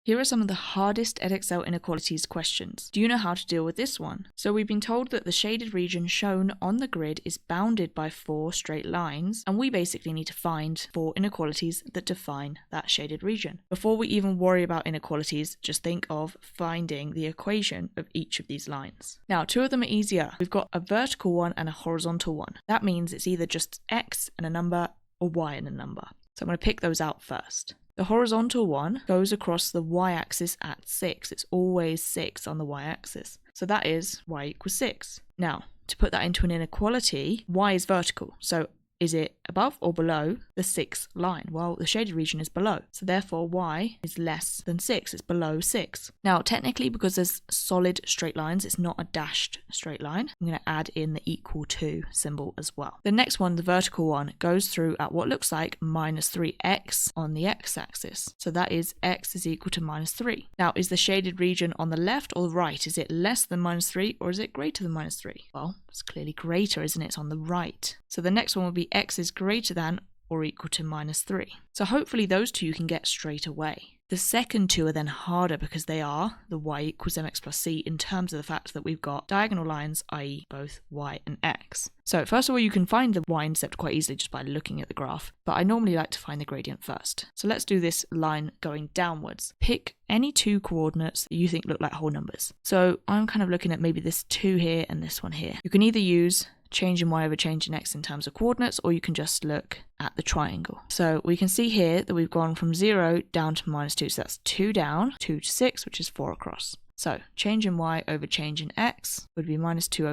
Here are some of the hardest Edexcel inequalities questions. Do you know how to deal with this one? So we've been told that the shaded region shown on the grid is bounded by 4 straight lines, and we basically need to find 4 inequalities that define that shaded region. Before we even worry about inequalities, just think of finding the equation of each of these lines. Now, 2 of them are easier. We've got a vertical one and a horizontal one. That means it's either just x and a number or y and a number. So I'm going to pick those out first. The horizontal one goes across the y-axis at 6. It's always 6 on the y-axis. So that is y equals 6. Now, to put that into an inequality, y is vertical. So is it above or below the 6th line? Well, the shaded region is below. So therefore, y is less than 6. It's below 6. Now, technically, because there's solid straight lines, it's not a dashed straight line. I'm going to add in the equal to symbol as well. The next one, the vertical one, goes through at what looks like minus 3x on the x-axis. So that is x is equal to minus 3. Now, is the shaded region on the left or the right? Is it less than minus 3 or is it greater than minus 3? Well, it's clearly greater, isn't it? It's on the right. So the next one will be x is greater than or equal to minus 3. So hopefully those 2 you can get straight away. The second 2 are then harder because they are the y equals mx plus c in terms of the fact that we've got diagonal lines, i.e. both y and x. So first of all, you can find the y-intercept quite easily just by looking at the graph, but I normally like to find the gradient first. So let's do this line going downwards. Pick any 2 coordinates that you think look like whole numbers. So I'm kind of looking at maybe this 2 here and this one here. You can either use change in y over change in x in terms of coordinates, or you can just look at the triangle. So we can see here that we've gone from 0 down to minus 2. So that's 2 down, 2 to 6, which is 4 across. So change in y over change in x would be minus 2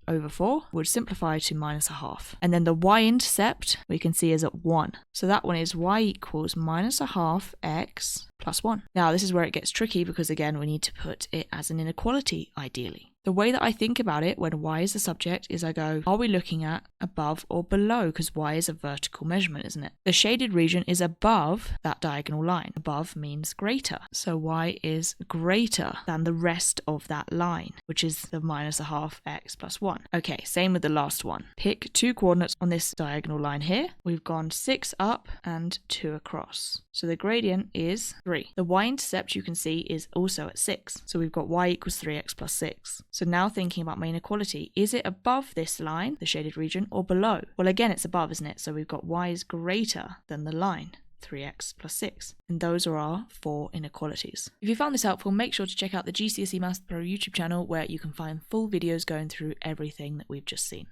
over 4, would simplify to minus a half. And then the y-intercept we can see is at 1. So that one is y equals minus a half x plus 1. Now this is where it gets tricky because again we need to put it as an inequality ideally. The way that I think about it when y is the subject is I go, are we looking at above or below? Because y is a vertical measurement, isn't it? The shaded region is above that diagonal line. Above means greater. So y is greater than the rest of that line, which is the minus a half x plus 1. Okay, same with the last one. Pick 2 coordinates on this diagonal line here. We've gone 6 up and 2 across. So the gradient is 3. The y-intercept you can see is also at 6. So we've got y equals 3x plus 6. So now thinking about my inequality, is it above this line, the shaded region, or below? Well, again, it's above, isn't it? So we've got y is greater than the line, 3x plus 6. And those are our 4 inequalities. If you found this helpful, make sure to check out the GCSE Maths Pro YouTube channel where you can find full videos going through everything that we've just seen.